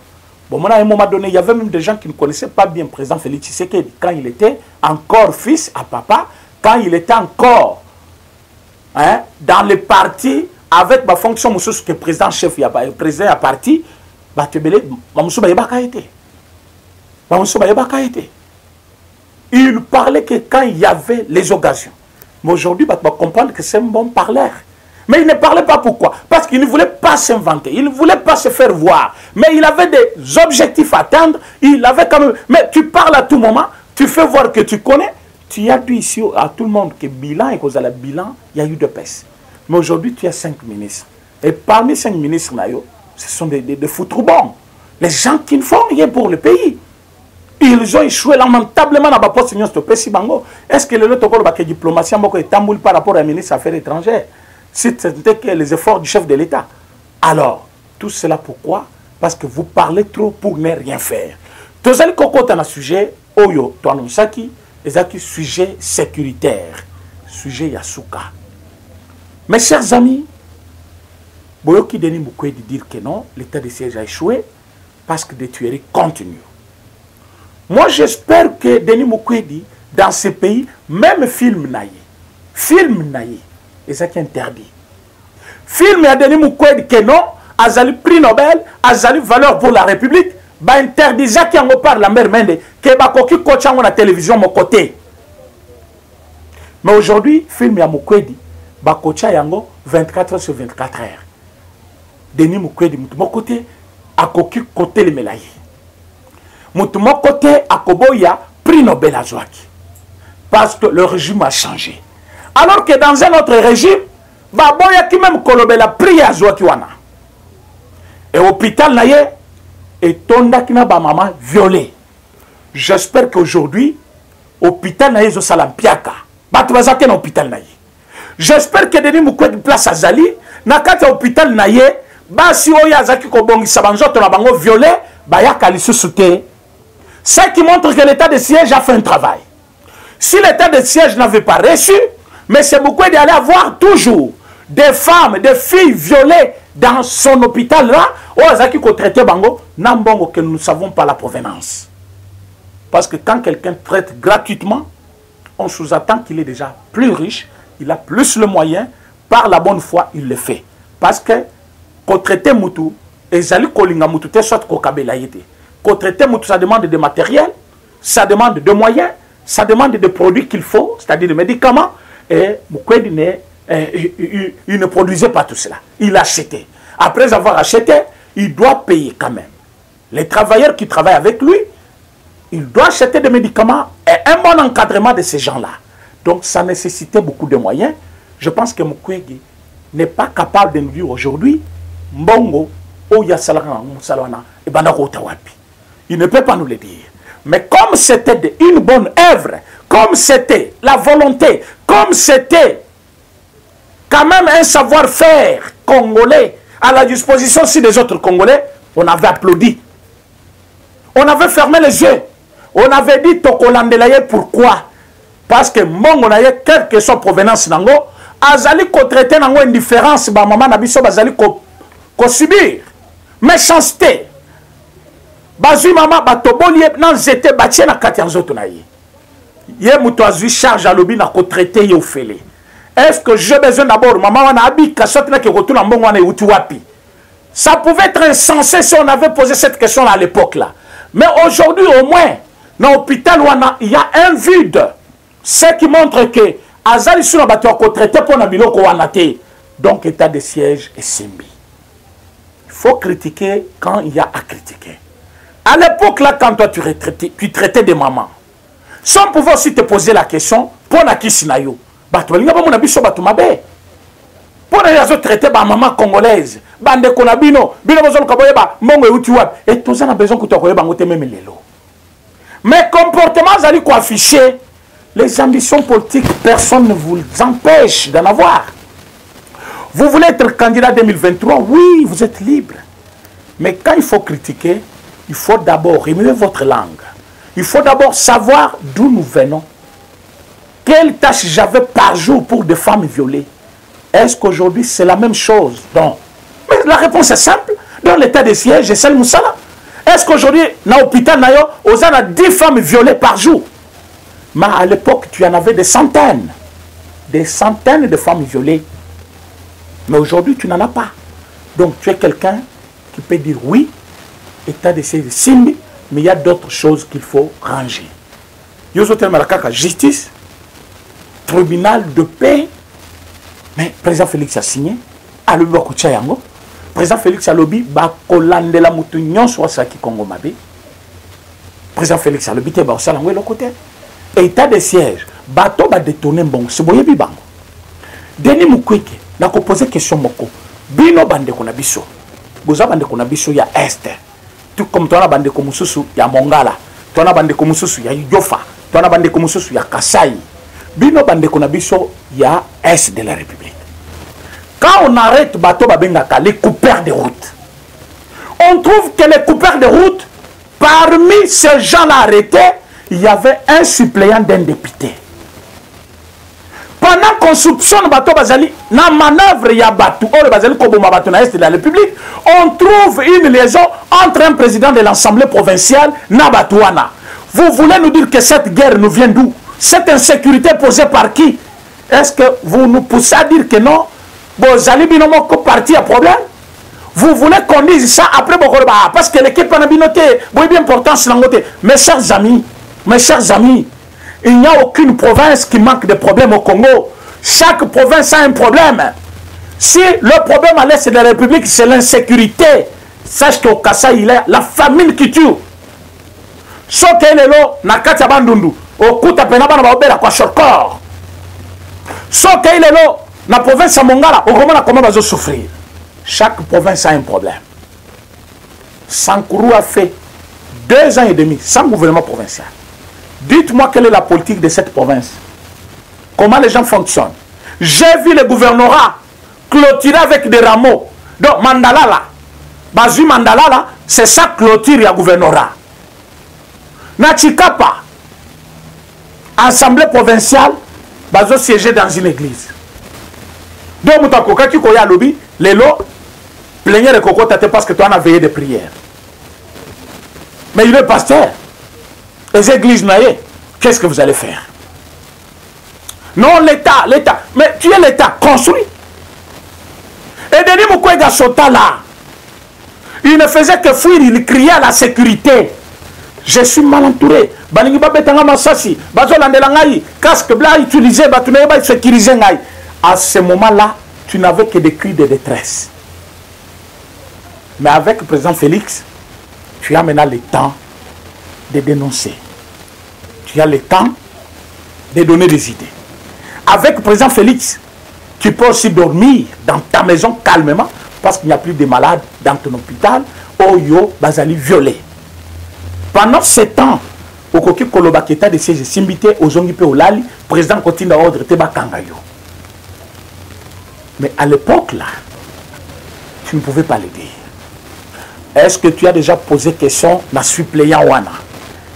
Bon, à un moment donné, il y avait même des gens qui ne connaissaient pas bien le président Félix Tshisekedi. Quand il était encore fils à papa, quand il était encore dans les partis, avec ma fonction, que président-chef, le président a parti, il parlait que quand il y avait les occasions. Mais aujourd'hui, on va comprendre que c'est un bon parleur. Mais il ne parlait pas pourquoi? Parce qu'il ne voulait pas s'inventer, il ne voulait pas se faire voir. Mais il avait des objectifs à atteindre, il avait quand même... Mais tu parles à tout moment, tu fais voir que tu connais, tu as dit ici à tout le monde que bilan, et qu'aux bilan, il y a eu de pèse. Mais aujourd'hui, tu as 5 ministres. Et parmi 5 ministres, ce sont des foutroubons. Les gens qui ne font rien pour le pays. Ils ont échoué lamentablement dans la poste de Pessi Bango. Est-ce que le lot diplomatie est tamboul par rapport à un ministre des Affaires étrangères? C'était que les efforts du chef de l'État. Alors, tout cela pourquoi? Parce que vous parlez trop pour ne rien faire. Tous les cocos dans le sujet, Oyo, Toanonsaki, les sujet sécuritaire, sujet Yasuka. Mes chers amis, Boyoki Denis Mukwege dit que non, l'état de siège a échoué parce que des tueries continuent. Moi, j'espère que Denis Mukwege, dans ce pays, même film naïe, et ça qui est interdit. Film à Denis Mukwege que non, Azali prix Nobel, Azali valeur pour la République, bah interdit ça qui en parle la mère Mende, que bah koki kochang la télévision mon côté. Mais aujourd'hui, film à Mukwege, bah kocha yango 24 heures sur 24 heures. Denis Mukwege, mon côté, à koki côté le melaye. Mon côté, à Koboya, prix Nobel à Zouaki. Parce que le régime a changé. Alors que dans un autre régime, Baboya qui même Kolobela pris à Zouakiwana. Et hôpital naye, et Tonda qui n'a pas maman violé. J'espère qu'aujourd'hui, hôpital naye zo salampiaka. Batouazake na hôpital naye. J'espère que Denis Mukwege place à Zali, nakata hôpital naye, basi oya zaki kobongi sabanzoto na bango violé, bayaka lisusuté. Ça qui montre que l'état de siège a fait un travail. Si l'état de siège n'avait pas reçu, mais c'est beaucoup d'aller avoir toujours des femmes, des filles violées dans son hôpital là, qui traité bango, n'ambongo que nous ne savons pas la provenance. Parce que quand quelqu'un traite gratuitement, on sous-attend qu'il est déjà plus riche, il a plus le moyen, par la bonne foi, il le fait. Parce que qu'on traite Moutou, et Zali Kolinga Moutou, soit qu'on kabela yete. Qu'on traite Moutou, ça demande de matériel, ça demande de moyens, ça demande des produits qu'il faut, c'est-à-dire des médicaments. Et Mukwege il ne produisait pas tout cela. Il achetait. Après avoir acheté, il doit payer quand même. Les travailleurs qui travaillent avec lui, il doit acheter des médicaments et un bon encadrement de ces gens-là. Donc ça nécessitait beaucoup de moyens. Je pense que Mukwege n'est pas capable de nous dire aujourd'hui, Mbongo, Oya Salana, Salana, et Bandako Tawapi. Il ne peut pas nous le dire. Mais comme c'était une bonne œuvre, comme c'était la volonté, comme c'était quand même un savoir-faire congolais à la disposition aussi des autres Congolais, on avait applaudi. On avait fermé les yeux. On avait dit Tokolandelaye, pourquoi? Parce que Mongonaye, quelle que soit provenance nango, azali ko traiter nango indifférence ba maman na biso bazali ko subir méchanceté bazui mama batoboli na nzete batie na kati ya nzoto na ye ye muto azui charge alobi na ko traiter ye ofele. Est-ce que j'ai besoin d'abord maman wana abika soki na ke kotuna mbongo wana euti wapi? Ça pouvait être insensé si on avait posé cette question à l'époque là. Mais aujourd'hui au moins dans l'hôpital il y a un vide. Ce qui montre que azali suna bato ya ko traiter pour na biloko wana te. Donc état de siège est simbi. Il faut critiquer quand il y a à critiquer. À l'époque là quand toi tu traitais des mamans. Sans pouvoir aussi te poser la question pour na kisinayo. Bato balinga ba mona biso bato mabe. Pour na yazo traiter ba maman congolaise, bande kona bino bozolo ka boyeba mbongo euti wapi. Et tout ça na besoin que tu koyeba ngote même lelo. Mais comportement zali ko afficher les ambitions politiques, personne ne vous empêche d'en avoir. Vous voulez être candidat 2023, oui, vous êtes libre. Mais quand il faut critiquer, il faut d'abord remuer votre langue. Il faut d'abord savoir d'où nous venons. Quelle tâche j'avais par jour pour des femmes violées? Est-ce qu'aujourd'hui c'est la même chose? Donc, mais la réponse est simple. Dans l'état de siège, j'ai celle Moussala. Est-ce qu'aujourd'hui, dans l'hôpital, on a 10 femmes violées par jour? Mais à l'époque, tu en avais des centaines de femmes violées. Mais aujourd'hui, tu n'en as pas. Donc, tu es quelqu'un qui peut dire oui, état de siège, simbi, mais il y a d'autres choses qu'il faut ranger. Yosotel Malakaka, justice, tribunal de paix. Mais le président Félix a signé. A le Le président Félix a lobby, Bakolande la Moutounion, soit ça qui Congo Mabé. Le président Félix a lobby, Baosalangwe le côté. État de siège, bateau va détourner bon, c'est boye bibango. Denis Mukwege, n'a ko posé question moko. Bino bande kona biso. Boza bande kona biso ya est. Tout comme toi na bande ko mususu ya Mongala, toi na bande ko mususu ya Yofa, toi na bande ko mususu ya Kasai. Bino bande kona biso ya est de la République. Quand on arrête bateau babengaka les coupeurs de route. On trouve que les coupeurs de route, parmi ces gens-là arrêtés, il y avait un suppléant d'un député. Pendant qu'on soupçonne bateau bazali, na manœuvre ya bateau, or bazali koboma bateau na est de la République, on trouve une liaison entre un président de l'Assemblée provinciale na batouana. Vous voulez nous dire que cette guerre nous vient d'où? Cette insécurité posée par qui? Est-ce que vous nous poussez à dire que non? Bozali binomo ko parti à problème? Vous voulez qu'on dise ça après Bokoroba? Parce que l'équipe en a binoté, bon, bien important, c'est l'angoté. Mes chers amis, il n'y a aucune province qui manque de problèmes au Congo. Chaque province a un problème. Si le problème à l'est de la République, c'est l'insécurité, sache qu'au Kassai, il y a la famine qui tue. Sauf qu'il est là, Nakati Bandundu, au Kouta Penabana Baobela, quoi, Chorkor. Sauf qu'il est là, la province à Mongala, au Romana, comment va souffrir? Chaque province a un problème. Sankourou a fait 2 ans et demi sans gouvernement provincial. Dites-moi quelle est la politique de cette province. Comment les gens fonctionnent. J'ai vu le gouvernorat clôturer avec des rameaux. Donc, Mandala là, Bazu Mandala là, c'est ça clôture et gouvernorat. Nachikapa, assemblée provinciale, Bazo siéger dans une église. Donc, Moutakoka qui koya lobby, les lots, plénière et coco tate parce que toi on a veillé de prière. Mais il est pasteur. Les églises naïes, qu'est-ce que vous allez faire? Non, l'État. Mais tu es l'État construit. Et Denis Mukwege Sota là, il ne faisait que fuir, il criait à la sécurité. Je suis mal entouré. Balingi babetanga masasi, bazolandela ngai, casque blanc utilisé, batunaye ba sécuriser ngai. À ce moment-là, tu n'avais que des cris de détresse. Mais avec le président Félix, tu as maintenant le temps de dénoncer. Tu as le temps de donner des idées. Avec le président Félix, tu peux aussi dormir dans ta maison calmement parce qu'il n'y a plus de malades dans ton hôpital. Oyo Bazali violé. Pendant ce temps, au Koki Kolobaketa de siège Simbité, aux Zongipe Olali, président continue d'ordre Teba Kangayo. Mais à l'époque là, tu ne pouvais pas le dire. Est-ce que tu as déjà posé question na suppléant wana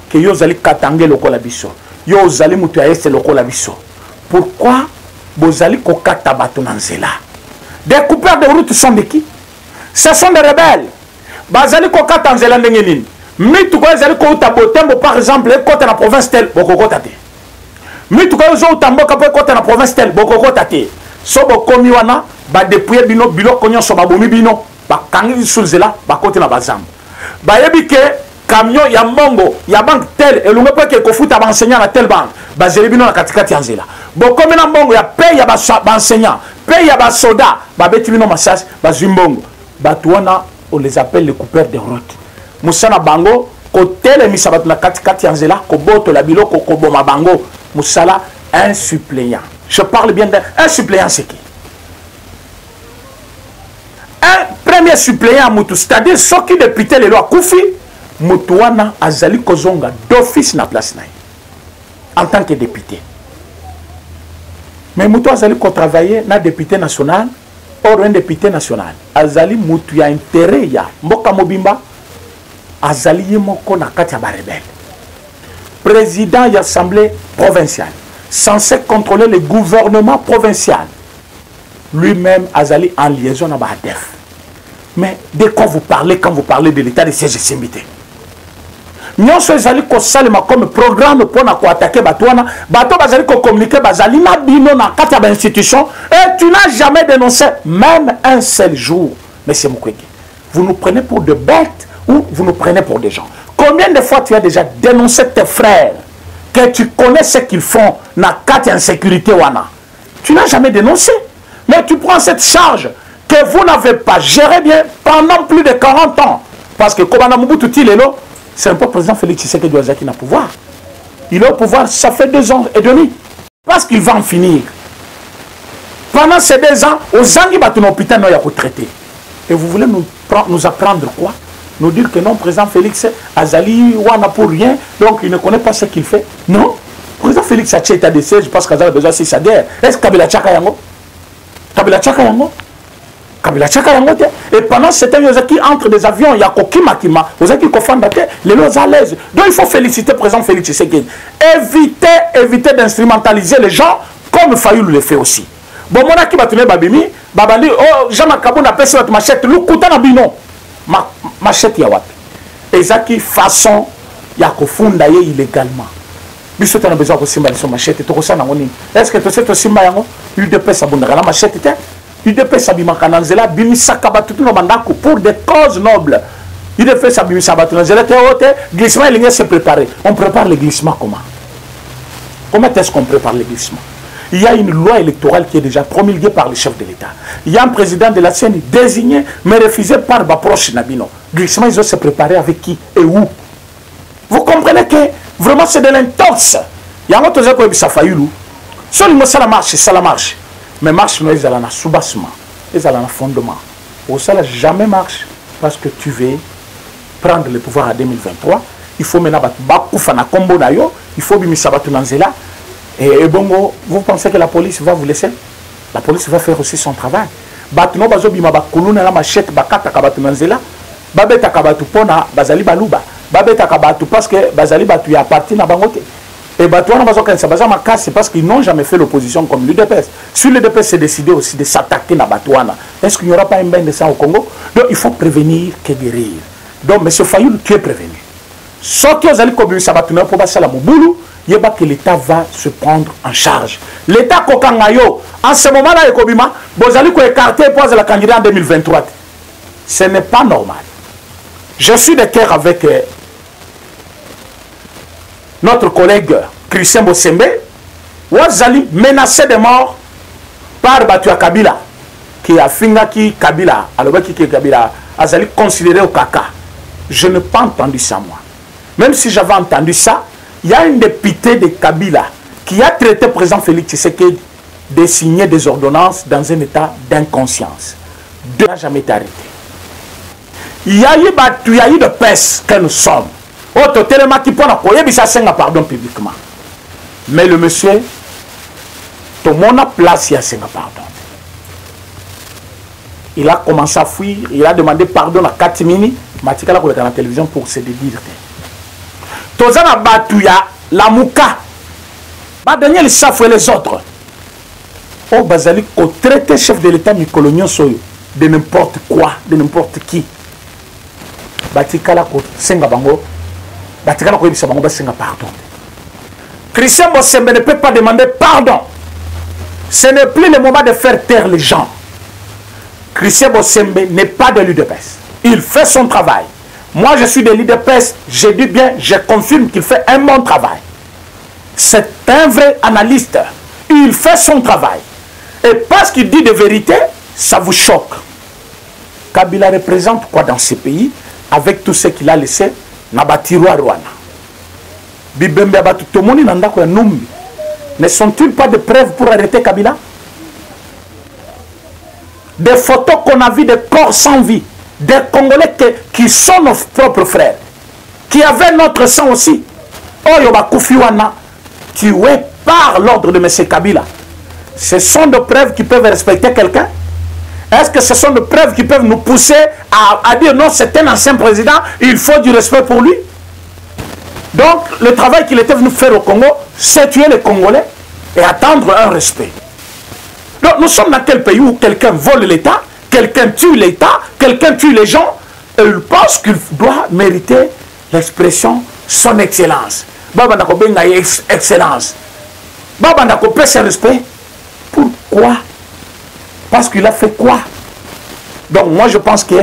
que yo zali katange loko la biso, yo zali mutu aeste loko la biso? Pourquoi bozali kokata bato na nzela. Des coupeurs de route sont de qui? Ce sont des rebelles. Bazali kokata nzela ndenge nini? Mituko ezali kouta botembo par exemple ekota na province tel bokokota te. Mituko ezo utamboka po ekota na province tel bokokota te. So bokomi wana ba dépouiller bino biloko nyonso babomi bino bakangi sur nzela bakote na bazambo. Bayebi ke camion ya mbongo ya banque tel elunge po ke kofuta ba enseignant na tel banque bazeli bino na katikati ya nzela. Bokomi na mbongo ya paye ya ba enseignant, paye ya ba soda babeti bino masasi bazwi mbongo. Batu wana on les appelle les coupeurs de route. Musana bango kotele misabatu na katikati ya nzela koboto la biloko koboma bango musala un suppléant. Je parle bien d'un suppléant, c'est qui? Un premier suppléant mutu, c'est-à-dire ceux qui député les lois Koufi, mutuana azali kozonga d'office na place naï en tant que député. Mais mutu azali ko travailler na député national, or un député national. Azali mutu ya intérêt ya mboka mobimba, azali yemoko na kati ya ba rebelle. Président de l'Assemblée provinciale, censé contrôler le gouvernement provincial. Lui-même, Azali en liaison avec ADEF. Mais de quoi vous parlez quand vous parlez de l'état de siège et s'imiter? Nous sommes comme programme pour attaquer Batouana. Bateau Bazali communiquer Bazali na bino na kata ba institution et tu n'as jamais dénoncé même un seul jour. Monsieur Mukwege, vous nous prenez pour de bêtes ou vous nous prenez pour des gens? Combien de fois tu as déjà dénoncé tes frères que tu connais ce qu'ils font na kati insécurité wana? Tu n'as jamais dénoncé. Mais tu prends cette charge que vous n'avez pas géré bien pendant plus de 40 ans. Parce que Kobana Mobutu Tilelo, c'est un peu le président Félix Tshisekedi Douazaki qui n'a pouvoir. Il est au pouvoir, ça fait 2 ans et demi. Parce qu'il va en finir. Pendant ces 2 ans, aux Angi Batoun hôpital, nous avons traité. Et vous voulez nous apprendre quoi? Nous dire que non, président Félix Azali Wana pour rien, donc il ne connaît pas ce qu'il fait. Non. Président Félix a état de siège parce qu'Azali a besoin de sa guerre. Est-ce que Kabila Tchaka Yango? Kabila Tchaka Yango? Kabila Tchaka Yango? Et pendant ce temps, il y a qui entre des avions, il y a Kokima Kima, il y a qui confondent les lois à l'aise. Donc il faut féliciter le président Félix Tshisekedi. Éviter d'instrumentaliser les gens comme Fayoulou le fait aussi. Bon, mon aki batune babimi, babandi, oh, Jean Kabou a passé votre machette, l'oukuta na bino. Machette ya wapi. Et ça qui façon, il y a kofunda illégalement. Biso tu as besoin de simba sur machette, tu ressens na ngoni. Est-ce que tu sais to simba yango? UDP sabunda la machette te. UDP sabima kananzela bimi sakabatu no mandako pour des causes nobles. UDP sabimi sabatu nanzela te hote, glissement il se préparer. On prépare le glissement comment? Comment est-ce qu'on prépare le glissement? Il y a une loi électorale qui est déjà promulguée par le chef de l'État. Il y a un président de la CENI désigné, mais refusé par Baproche Nabino. Glissement, ils ont se préparer avec qui et où? Vous comprenez que vraiment c'est de l'intox. Il y a un autre chose qui a failli. Seulement ça marche. Mais marche, nous, ils ont un soubassement. Ils ont un fondement. Ou ça n'a jamais marche parce que tu veux prendre le pouvoir en 2023. Il faut maintenant il faut que et bon, vous pensez que la police va vous laisser? La police va faire aussi son travail. Batno bazo bima bakuluna la machette bakata kabatu nanzela. Babeta kabatu pona bazali baluba. Babeta kabatu parce que bazali batu ya parti na bangote. Et batouana bazo kansa bazama casse parce qu'ils n'ont jamais fait l'opposition comme l'UDPS. Si l'UDPS s'est décidé aussi de s'attaquer na batouana, est-ce qu'il n'y aura pas un bain de sang au Congo? Donc il faut prévenir que guérir. Donc M. Fayoulou, tu es prévenu. Sauf que vous allez comme ça batuna pour passer la moboulou. Il y a que l'État va se prendre en charge. L'État Kokangayo, en ce moment-là, vous allez écarter pour la candidat en 2023. Ce n'est pas normal. Je suis de cœur avec notre collègue Christian Bosembe. Vous allez menacer de mort par Batua Kabila, qui a fini Kabila, alors qui Kabila, vous allez considérer au caca. Je n'ai pas entendu ça, moi. Même si j'avais entendu ça, il y a un député de Kabila qui a traité le président Félix Tshisekedi de signer des ordonnances dans un état d'inconscience. Il n'a jamais été arrêté. Il y a eu de peste que nous sommes. Tellement qui peut pardon publiquement. Mais le monsieur, tout le monde a place à pardon. Il a commencé à fuir, il a demandé pardon à 4 minutes. Matikala pour la télévision pour se dédire. Tozana Batouya, la Mouka, Daniel Safou et les autres. au bazali au traité chef de l'État Mikolonio Soyo de n'importe quoi, de n'importe qui. Batikala ko senga bango, batikala ko yebisa bango ba senga pardon. Christian Bosembe ne peut pas demander pardon. Ce n'est plus le moment de faire taire les gens. Christian Bosembe n'est pas de l'UDPS. Il fait son travail. Moi, je suis de l'UDPS. Je dis bien, je confirme qu'il fait un bon travail. C'est un vrai analyste. Il fait son travail. Et parce qu'il dit de vérité, ça vous choque. Kabila représente quoi dans ce pays avec tout ce qu'il a laissé? Nabatiroa Rwanda. Bibembe Abatutomoni Nandako ya Numbi. Ne sont-ils pas des preuves pour arrêter Kabila? Des photos qu'on a vues de corps sans vie. Des Congolais qui sont nos propres frères. Qui avaient notre sang aussi. Oyoba Koufiwana. Tués par l'ordre de M. Kabila. Ce sont des preuves qui peuvent respecter quelqu'un? Est-ce que ce sont des preuves qui peuvent nous pousser à dire non, c'est un ancien président, il faut du respect pour lui? Donc, le travail qu'il était venu faire au Congo, c'est tuer les Congolais et attendre un respect. Donc, nous sommes dans quel pays où quelqu'un vole l'État, quelqu'un tue l'État, quelqu'un tue les gens, et il pense qu'il doit mériter l'expression son excellence. Baba Ndako Benga excellence. Baba Ndako paie ses respect. Pourquoi? Parce qu'il a fait quoi? Donc moi je pense que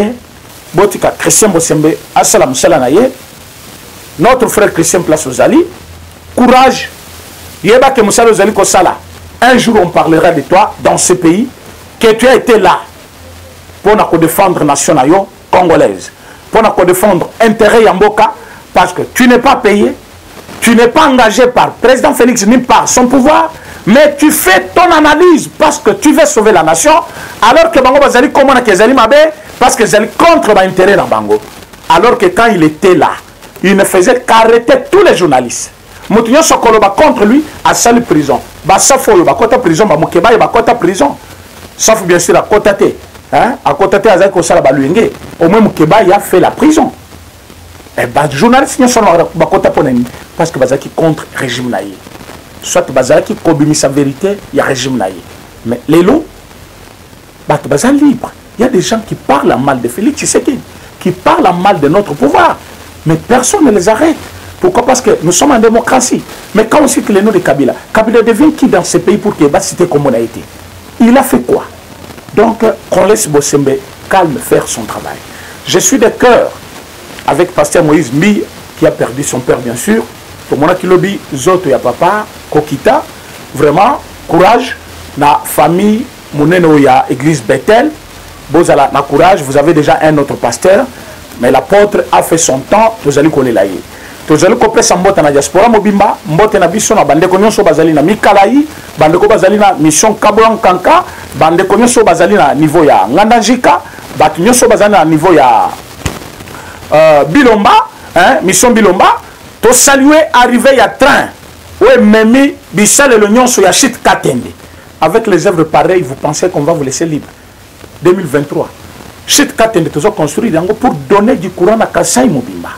Botika Christian Bosembe, Assalam Salanaye, notre frère Christian Place Ozali, courage. Yeba que Moussa Ozali Kosala. Un jour on parlera de toi dans ce pays, que tu as été là pour nous défendre la nation congolaise, pour nous défendre l'intérêt Yamboka, parce que tu n'es pas payé, tu n'es pas engagé par le président Félix ni par son pouvoir, mais tu fais ton analyse parce que tu veux sauver la nation, alors que Bango Bazali comment Kezali Mabe, parce que Zali contre l'intérêt dans Bango. Alors que quand il était là, il ne faisait qu'arrêter tous les journalistes. Moutinho Sokoloba contre lui à salle prison. Basafo yoba kota prison, ba Mukeba yoba kota prison. Sauf bien sûr à Kotate. Hein? À Kotate Azai Kosala Baluenge. Au moins Mukeba a fait la prison. Et bah journalistes ne sont pas kota poneni parce que Bazaki contre régime naïe. Soit Bazaki kobimi sa vérité, il y a régime naïe. Mais les lots, Bazal libre. Il y a des gens qui parlent mal de Félix Tshisekedi, qui parlent mal de notre pouvoir. Mais personne ne les arrête. Pourquoi? Parce que nous sommes en démocratie. Mais quand on cite le nom de Kabila, Kabila devient qui dans ce pays pour qu'il va citer comme on a été? Il a fait quoi? Donc, qu'on laisse Bosembe calme faire son travail. Je suis de cœur avec Pasteur Moïse Mbi, qui a perdu son père, bien sûr. Pour mon akilobi, Zoto ya papa, Kokita. Vraiment, courage. La famille, Mouneno ya église Bethel. Bozala, na courage. Vous avez déjà un autre pasteur. Mais l'apôtre a fait son temps. Vous allez connaître là. Vous allez couper sa mbote na diaspora mobimba. Mbote na biso na bande konyoso bazali na Mikalai. Bande ko bazali na mission Kabouan Kanka. Bande konyoso bazali na niveau ya Ngandajika. Batu nyoso bazali na niveau ya Bilomba. Hein, mission Bilomba. To saluer arrivé ya train. Ouais, Memi Bissal et le nyonso ya Chit Katende. Avec les œuvres pareilles, vous pensez qu'on va vous laisser libre? 2023. Chit Katende toujours construit pour donner du courant à Kasai Mobimba.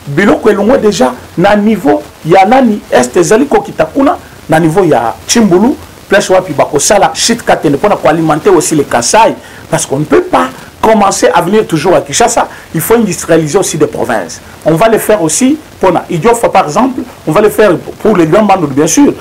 Biloko elongwe déjà na niveau ya nani est zaliko kitakuna na niveau ya Chimbulu plus wapi bakosala Chit Katende pour alimenter aussi les Kasai parce qu'on ne peut pas commencer à venir toujours à Kinshasa. Il faut industrialiser aussi des provinces. On va le faire aussi pour Idiofa par exemple, on va le faire pour les grands bandes bien sûr.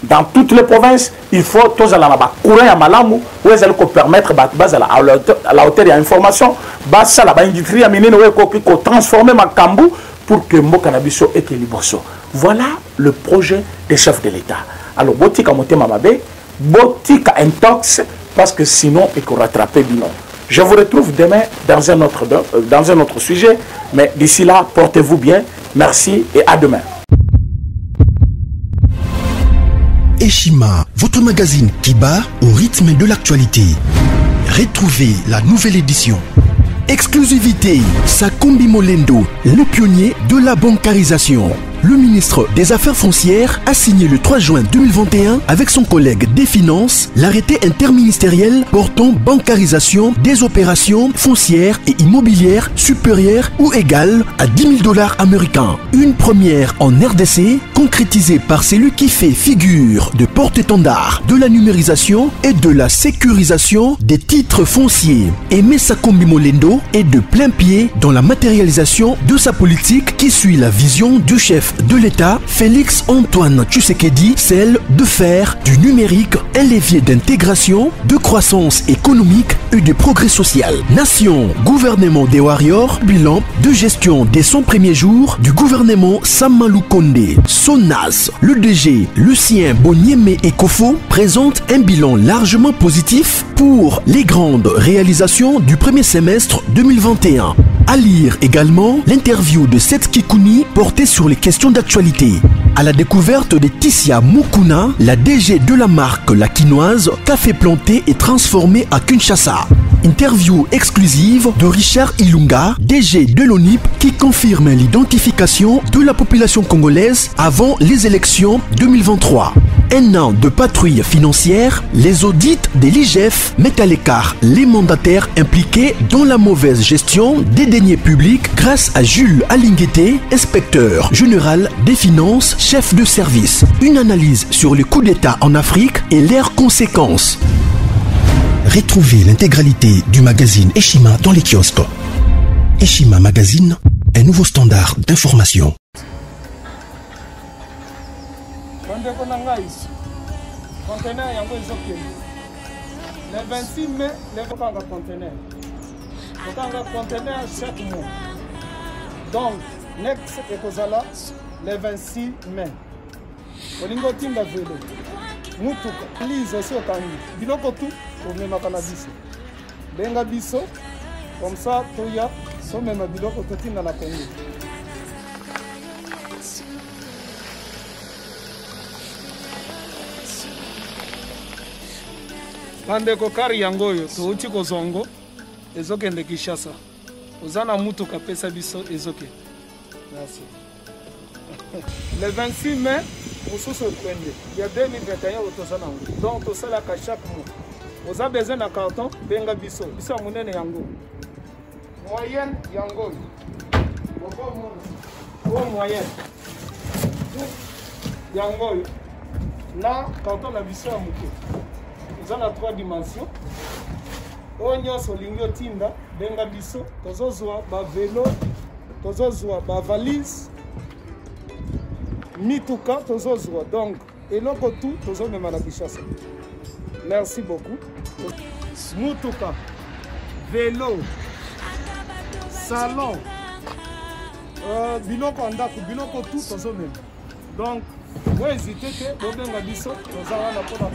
Dans toutes les provinces, il faut tous à la courant à Malamu où ils allaient permettre à la hauteur de l'information, basa la industrie à miner ou transformer ma Kambu pour que Mokanabiso et Liboso. Voilà le projet des chefs de l'État. Alors botika motema mabe, botika intox parce que sinon il faut rattraper bilan. Je vous retrouve demain dans un autre sujet, mais d'ici là, portez-vous bien. Merci et à demain. Eshima, votre magazine qui bat au rythme de l'actualité. Retrouvez la nouvelle édition. Exclusivité, Sakombi Molendo, le pionnier de la bancarisation. Le ministre des Affaires foncières a signé le 3 juin 2021 avec son collègue des Finances l'arrêté interministériel portant bancarisation des opérations foncières et immobilières supérieures ou égales à 10 000 $ américains. Une première en RDC, concrétisée par celui qui fait figure de porte-étendard de la numérisation et de la sécurisation des titres fonciers. Aimé Sakombi Molendo est de plein pied dans la matérialisation de sa politique qui suit la vision du chef de l'État, Félix Antoine Tshisekedi, celle de faire du numérique un levier d'intégration, de croissance économique et de progrès social. Nation, gouvernement des Warriors, bilan de gestion dès son premier jour du gouvernement Samalou Kondé. Sonas, le DG Lucien Boniemé Ekofo présente un bilan largement positif pour les grandes réalisations du premier semestre 2021. À lire également l'interview de Seth Kikouni portée sur les questions d'actualité. À la découverte de Tissia Mukuna, la DG de la marque La Quinoise, café planté et transformé à Kinshasa. Interview exclusive de Richard Ilunga, DG de l'ONIP, qui confirme l'identification de la population congolaise avant les élections 2023. Un an de patrouille financière, les audits de l'IGF mettent à l'écart les mandataires impliqués dans la mauvaise gestion des deniers publics grâce à Jules Alinguete, inspecteur général des finances, chef de service. Une analyse sur les coups d'État en Afrique et leurs conséquences. Retrouvez l'intégralité du magazine Eshima dans les kiosques. Eshima Magazine, un nouveau standard d'information. Le 26 mai, les conteneurs. Conteneur chaque mois. Donc, next ekozala le 26 mai. Olingo tinda velo. Mutuka. Lise aussi otangi. Biloko tout, on met ma cannabis. Benga biso, comme ça, toya, so même biloko totinda la Congo. Bandeko kari yango yo touti ko zongo ezokende Kinshasa. Ozana mutuka pesa biso ezoke. Merci. Le 26 mai, mosusu prendre. Il y a 2021 otosana. Donc tosala ka chaque mois. Oza besoin na carton benga biso. Biso munene yango. Moyenne yango. Bon moyenne. Yango. Là, carton na biso ya muke. Nous avons 3 dimensions. Onyo solingo tinda benga biso tozozwa ba vélo, tozozwa ba valise, mituka tozozwa. Donc eloko tout tozomema na Kinshasa. Merci beaucoup. Mutuka, vélo, salon, biloko ndako, biloko tout tozomema. Donc vous hésitez que benga biso tozala na pona